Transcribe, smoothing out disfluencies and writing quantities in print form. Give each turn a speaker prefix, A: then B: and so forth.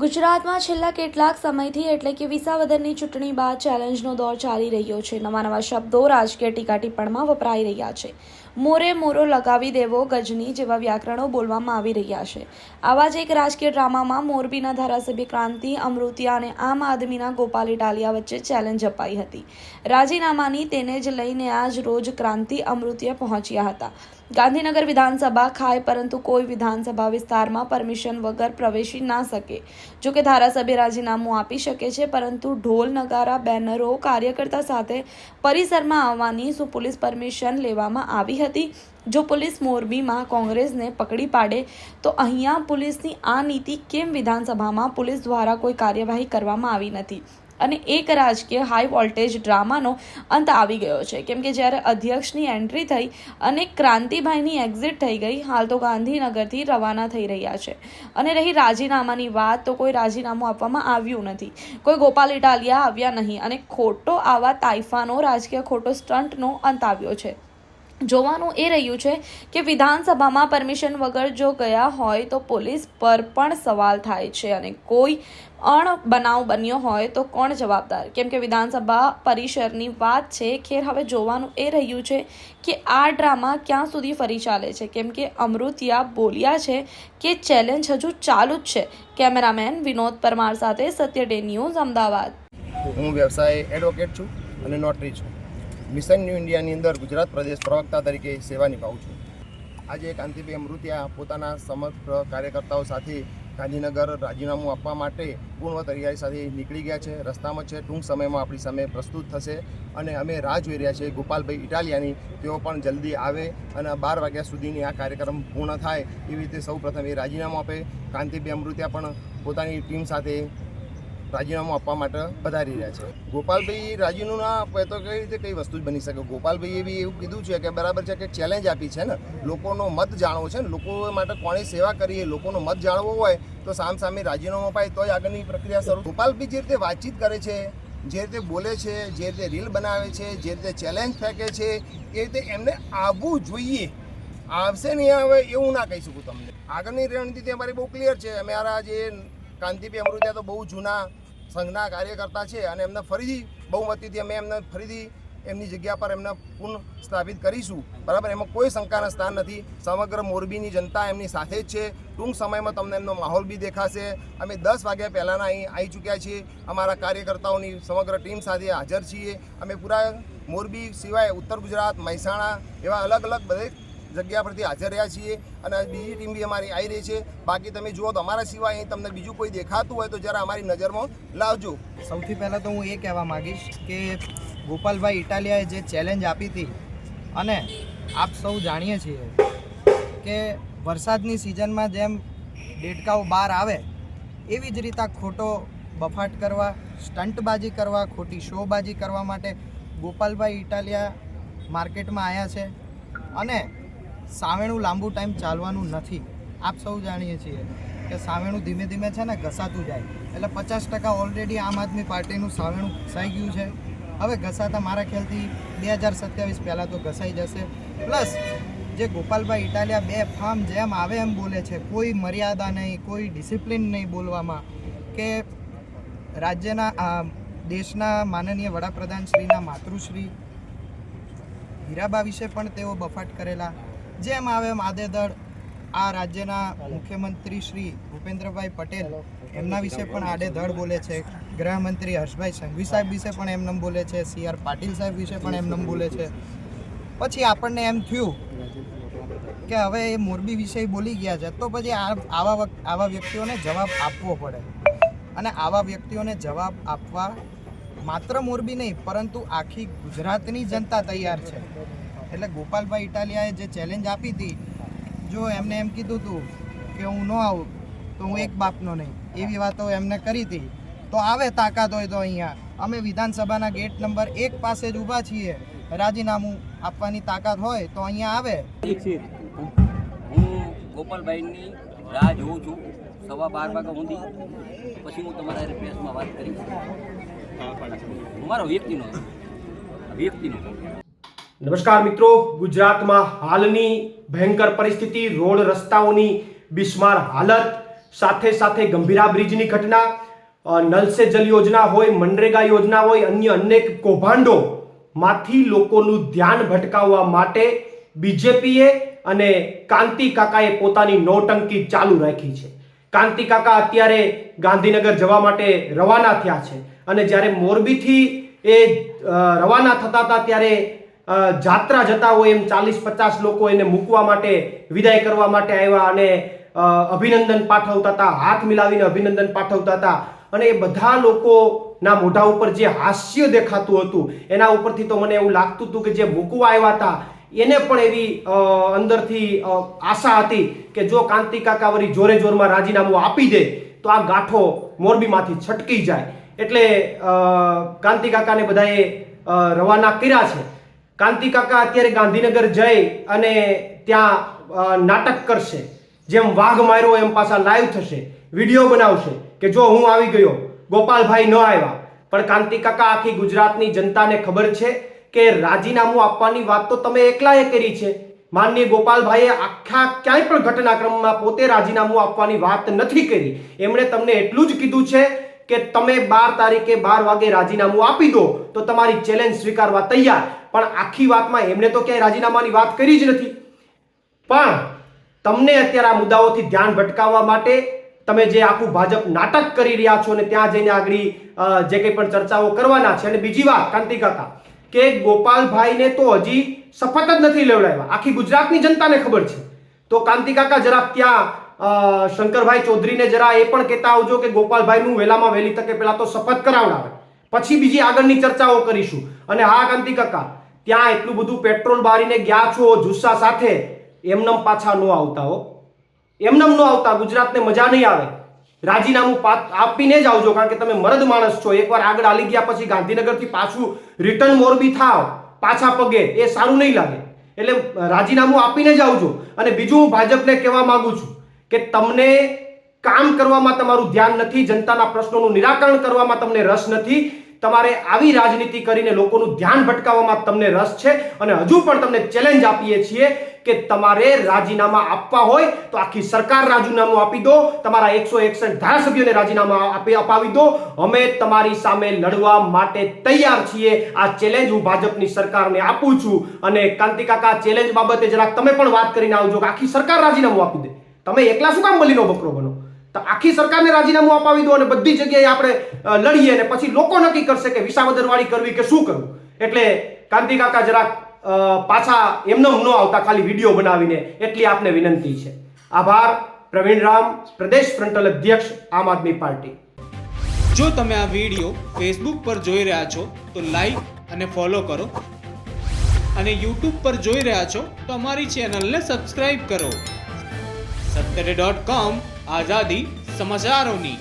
A: ગુજરાતમાં છેલ્લા કેટલાક સમયથી એટલે કે વિસાવદરની ચૂંટણી બાદ ચેલેન્જનો દોર ચાલી રહ્યો છે। નવા નવા શબ્દો રાજકીય ટીકા ટિપ્પણમાં વપરાઈ રહ્યા છે। મોરે મોરો લગાવી દેવો ગજની જેવા વ્યાકરણો બોલવામાં આવી રહ્યા છે। આવા જ એક રાજકીય ડ્રામામાં મોરબીના ધારાસભ્ય ક્રાંતિ અમૃતિયા અને આમ આદમીના ગોપાલ ઇટાલિયા વચ્ચે ચેલેન્જ અપાઈ હતી। રાજીનામાની તેને જ લઈને આજ રોજ ક્રાંતિ અમૃતિયા પહોંચ્યા હતા। ગાંધીનગર વિધાનસભા ખાય પરંતુ કોઈ વિધાનસભા વિસ્તારમાં પરમિશન વગર પ્રવેશી ના શકે। જો કે ધારાસભ્ય રાજીનામું આપી શકે છે, પરંતુ ઢોલ નગારા બેનરો કાર્યકર્તા સાથે પરિસરમાં આવવાની શું પોલીસ પરમિશન લેવામાં આવી હતી? જો પોલીસ મોરબીમાં કોંગ્રેસને પકડી પાડે તો અહીંયા પોલીસની આ નીતિ કેમ? વિધાનસભામાં પોલીસ દ્વારા કોઈ કાર્યવાહી કરવામાં આવી નથી અને એક રાજકીય હાઈ વોલ્ટેજ ડ્રામાનો અંત આવી ગયો છે। કેમ કે જ્યારે અધ્યક્ષની એન્ટ્રી થઈ અને ક્રાંતિભાઈની એક્ઝિટ થઈ ગઈ, હાલ તો ગાંધીનગરથી રવાના થઈ રહ્યા છે। અને રહી રાજીનામાની વાત, તો કોઈ રાજીનામું આપવામાં આવ્યું નથી, કોઈ ગોપાલ ઇટાલિયા આવ્યા નહીં અને ખોટો આવા તાઇફાનો રાજકીય ખોટો સ્ટન્ટનો અંત આવ્યો છે। જોવાનું એ રહ્યું છે કે વિધાનસભામાં પરમિશન વગર જો ગયા હોય તો પોલીસ પર પણ સવાલ થાય છે અને કોઈ અણબનાવ બન્યો હોય તો કોણ જવાબદાર? કેમ કે વિધાનસભા પરિસરની વાત છે। ખેર, હવે જોવાનું એ રહ્યું છે કે આ ડ્રામા ક્યાં સુધી ફરી ચાલે છે। કેમ કે અમૃતિયા બોલ્યા છે કે ચેલેન્જ હજુ ચાલુ જ છે। કેમેરામેન વિનોદ પરમાર સાથે સત્ય ડે ન્યૂઝ, અમદાવાદ।
B: હું વ્યવસાય એડવોકેટ છું અને નોટરી છું। મિશન ન્યૂ ઇન્ડિયાની અંદર ગુજરાત પ્રદેશ પ્રવક્તા તરીકે સેવા નિભાવું છું। આજે કાંતિભાઈ અમૃતિયા પોતાના સમગ્ર કાર્યકર્તાઓ સાથે ગાંધીનગર રાજીનામું આપવા માટે પૂર્વ તૈયારી સાથે નીકળી ગયા છે, રસ્તામાં છે। ટૂંક સમયમાં આપણી સામે પ્રસ્તુત થશે અને અમે રાહ જોઈ રહ્યા છીએ ગોપાલભાઈ ઇટાલિયાની। તેઓ પણ જલ્દી આવે અને 12 વાગ્યા સુધીની આ કાર્યક્રમ પૂર્ણ થાય એવી રીતે સૌ પ્રથમ એ રાજીનામું આપે। કાંતિભાઈ અમૃતિયા પણ પોતાની ટીમ સાથે રાજીનામું આપવા માટે પધારી રહ્યા છે। ગોપાલભાઈ રાજીનામું ના આપે તો કઈ રીતે કઈ વસ્તુ જ બની શકે? ગોપાલભાઈએ બી એવું કીધું છે કે બરાબર છે કે ચેલેન્જ આપી છે ને, લોકોનો મત જાણવો છે ને, લોકો માટે કોની સેવા કરીએ, લોકોનો મત જાણવો હોય તો સામે રાજીનામું અપાય તો જ આગળની પ્રક્રિયા શરૂ। ગોપાલભાઈ જે રીતે વાતચીત કરે છે, જે રીતે બોલે છે, જે રીતે રીલ બનાવે છે, જે રીતે ચેલેન્જ ફેંકે છે, એ રીતે એમને આવવું જોઈએ। આવશે નહીં આવે એવું ના કહી શકું તમને। આગળની રણનીતિ અમારી બહુ ક્લિયર છે। અમારા જે કાંતિભાઈ અમૃતિયા તો બહુ જૂના સંઘના કાર્યકર્તા છે અને એમને ફરીથી બહુમતીથી અમે એમને ફરીથી એમની જગ્યા પર એમને પુનઃ સ્થાપિત કરીશું, બરાબર? એમાં કોઈ શંકાના સ્થાન નથી। સમગ્ર મોરબીની જનતા એમની સાથે જ છે। ટૂંક સમયમાં તમને એમનો માહોલ બી દેખાશે। અમે 10 વાગ્યા પહેલાંના અહીં આવી ચૂક્યા છીએ, અમારા કાર્યકર્તાઓની સમગ્ર ટીમ સાથે હાજર છીએ। અમે પૂરા મોરબી સિવાય ઉત્તર ગુજરાત, મહેસાણા એવા અલગ અલગ બધે જગ્યા પરથી હાજર રહ્યા છીએ અને બીજી ટીમ બી અમારી આવી રહી છે। બાકી તમે જુઓ તો અમારા સિવાય અહીં તમને બીજું કોઈ દેખાતું હોય તો જરા અમારી નજરમાં લાવજો।
C: સૌથી પહેલાં તો હું એ કહેવા માગીશ કે ગોપાલભાઈ ઇટાલિયાએ જે ચેલેન્જ આપી હતી, અને આપ સૌ જાણીએ છીએ કે વરસાદની સિઝનમાં જેમ દેડકાઓ બહાર આવે એવી જ રીતે ખોટો બફાટ કરવા, સ્ટંટબાજી કરવા, ખોટી શોબાજી કરવા માટે ગોપાલભાઈ ઇટાલિયા માર્કેટમાં આવ્યા છે અને સાવેણું લાંબુ ટાઈમ ચાલવાનું નથી। આપ સૌ જાણીએ છીએ કે સાવેણું ધીમે ધીમે છે ને ઘસાતું જાય, એટલે 50% ઓલરેડી આમ આદમી પાર્ટીનું સાવેણું ઘસાઈ ગયું છે। હવે ઘસાતા મારા ખ્યાલથી 2027 પહેલાં તો ઘસાઈ જશે। પ્લસ જે ગોપાલભાઈ ઇટાલિયા બે ફાર્મ જેમ આવે એમ બોલે છે, કોઈ મર્યાદા નહીં, કોઈ ડિસિપ્લિન નહીં બોલવામાં, કે રાજ્યના દેશના માનનીય વડાપ્રધાન શ્રીના માતૃશ્રી હીરાબા વિશે પણ તેઓ બફાટ કરેલા। જેમ આવે એમ આડેધડ આ રાજ્યના મુખ્યમંત્રી શ્રી ભૂપેન્દ્રભાઈ પટેલ એમના વિશે પણ આડેધડ બોલે છે। ગૃહમંત્રી હર્ષભાઈ સંઘવી સાહેબ વિશે પણ એમને બોલે છે, CR પાટીલ સાહેબ વિશે પણ એમને બોલે છે। પછી આપણને એમ થયું કે હવે એ મોરબી વિશે બોલી ગયા છે તો પછી આવા વ્યક્તિઓને જવાબ આપવો પડે, અને આવા વ્યક્તિઓને જવાબ આપવા માત્ર મોરબી નહીં પરંતુ આખી ગુજરાતની જનતા તૈયાર છે। એટલે ગોપાલભાઈ ઇટાલિયાએ જે ચેલેન્જ આપી હતી, જો એમને એમ કીધું હતું કે હું ન આવું તો હું એક બાપનો નહીં, એવી વાતો એમને કરી હતી, તો આવે તાકાત હોય તો અહીંયા અમે વિધાનસભાના ગેટ નંબર 1 પાસે જ ઊભા છીએ। રાજીનામું આપવાની તાકાત હોય તો અહીંયા આવે।
D: હું ગોપાલભાઈની રાહ જોઉં છું 12:15 વાગ્યા સુધી, પછી હું તમારા પ્રેસમાં વાત કરીશ। મારો વ્યક્તિનો
E: નમસ્કાર મિત્રો, ગુજરાતમાં હાલની ભયંકર પરિસ્થિતિ, રોડ રસ્તાઓની બિસ્માર હાલત, સાથે સાથે ગંભીરા બ્રિજની ઘટના, નલ સે જલ યોજના હોય, મનરેગા યોજના હોય, અન્ય અનેક કૌભાંડોમાંથી લોકોનું ધ્યાન ભટકાવવા માટે બીજેપીએ અને કાંતિ કાકાએ પોતાની નોટંકી ચાલુ રાખી છે. કાંતિ કાકા અત્યારે ગાંધીનગર જવા માટે રવાના થયા છે અને જ્યારે મોરબીથી એ રવાના થતા હતા ત્યારે જાત્રા જતા હોય એમ 40-50 લોકો એને મૂકવા માટે, વિદાય કરવા માટે આવ્યા અને અભિનંદન પાઠવતા હતા, હાથ મિલાવીને અભિનંદન પાઠવતા હતા. અને એ બધા લોકોના મોઢા ઉપર જે હાસ્ય દેખાતું હતું એના ઉપરથી તો મને એવું લાગતું હતું કે જે મૂકવા આવ્યા હતા એને પણ એવી અંદરથી આશા હતી કે જો કાંતિ કાકા વળી જોરે જોરમાં રાજીનામું આપી દે તો આ ગાંઠો મોરબીમાંથી છટકી જાય. એટલે કાંતિ કાકાને બધાએ રવાના કર્યા છે. કાંતિ કાકા અત્યારે ગાંધીનગર જઈ અને ત્યાં નાટક કરશે, જેમ વાઘ માર્યો એમ પાછા લાઈવ થશે, વિડીયો બનાવશે કે જો હું આવી ગયો, ગોપાલભાઈ ન આવ્યા. પણ કાંતિ કાકા આખી ગુજરાતની જનતાને ખબર છે કે રાજીનામું આપવાની વાત તો તમે એકલાએ કરી છે. માનનીય ગોપાલભાઈએ આખા ક્યાંય પણ ઘટનાક્રમમાં પોતે રાજીનામું આપવાની વાત નથી કરી. એમણે તમને એટલું જ કીધું છે કે તમે 12 તારીખે 12 વાગે રાજીનામું આપી દો તો તમારી ચેલેન્જ સ્વીકારવા તૈયાર. પણ આખી વાતમાં એમણે તો ક્યાંય રાજીનામાની વાત કરી જ નથી. પણ તમને અત્યારે આ મુદ્દાઓથી ધ્યાન ભટકાવવા માટે તમે જે આખું ભાજપ નાટક કરી રહ્યા છો અને ત્યાં જઈને આગળ જે કંઈ પણ ચર્ચાઓ કરવાના છે. અને બીજી વાત કાંતિ કાકા કે ગોપાલભાઈને તો હજી શપથ જ નથી લેવડાવ્યા, આખી ગુજરાતની જનતાને ખબર છે. તો કાંતિ કાકા જરાક ત્યાં શંકરભાઈ ચૌધરીને જરા એ પણ કહેતા આવજો કે ગોપાલભાઈનું વહેલામાં વહેલી તકે પહેલા તો શપથ કરાવડાવે, પછી બીજી આગળની ચર્ચાઓ કરીશું. અને હા કાંતિ કાકા, ત્યાં એટલું બધું પેટ્રોલ બારીને ગયા છો જુસ્સા સાથે, એમનેમ પાછા ન આવતા હો, એમનેમ ન આવતા. ગુજરાતને મજા નહીં આવે. રાજીનામું આપીને જ આવજો, કારણ કે તમે મરદ માણસ છો. એકવાર આગળ આલી ગયા પછી ગાંધીનગરથી પાછું રિટર્ન મોરબી થાવ પાછા પગે, એ સારું નહીં લાગે. એટલે રાજીનામું આપીને જ આવજો. અને બીજું હું ભાજપને કહેવા માંગુ છું કે તમને કામ કરવામાં તમારું ધ્યાન નથી, જનતાના પ્રશ્નોનું નિરાકરણ કરવામાં તમને રસ નથી. તમારે આવી રાજનીતિ કરીને લોકોનું ધ્યાન ભટકાવવામાં તમને રસ છે. અને હજુ પણ તમને ચેલેન્જ આપીએ છીએ કે તમારે રાજીનામા આપવા હોય તો આખી સરકાર રાજીનામું આપી દો, તમારા 161 ધારાસભ્યોને રાજીનામા અપાવી દો. અમે તમારી સામે લડવા માટે તૈયાર છીએ. આ ચેલેન્જ હું ભાજપની સરકારને આપું છું. અને કાંતિ કાકા, ચેલેન્જ બાબતે જરાક તમે પણ વાત કરીને આવજો કે આખી સરકાર રાજીનામું આપી દે. તમે એકલા શું કામ બલીનો બકરો બનો? તો આખી સરકારને રાજીનામું અપાવી દો અને બધી જગ્યાએ આપણે લડીએ અને પછી લોકો નક્કી કરશે કે વિસાવદરવાળી કરવી કે શું કરવું. એટલે કાંતિ કાકા જરાક પાછા એમને ન આવતા, ખાલી વિડીયો બનાવીને, એટલી આપને વિનંતી છે. આભાર. પ્રવીણ રામ, પ્રદેશ ફ્રન્ટલ અધ્યક્ષ, આમ આદમી પાર્ટી.
F: જો તમે આ વિડીયો ફેસબુક પર જોઈ રહ્યા છો તો લાઈક અને ફોલો કરો, અને યુટ્યુબ પર જોઈ રહ્યા છો તો અમારી ચેનલને સબસ્ક્રાઇબ કરો. સત્તરે.com, આઝાદી સમાચારોની.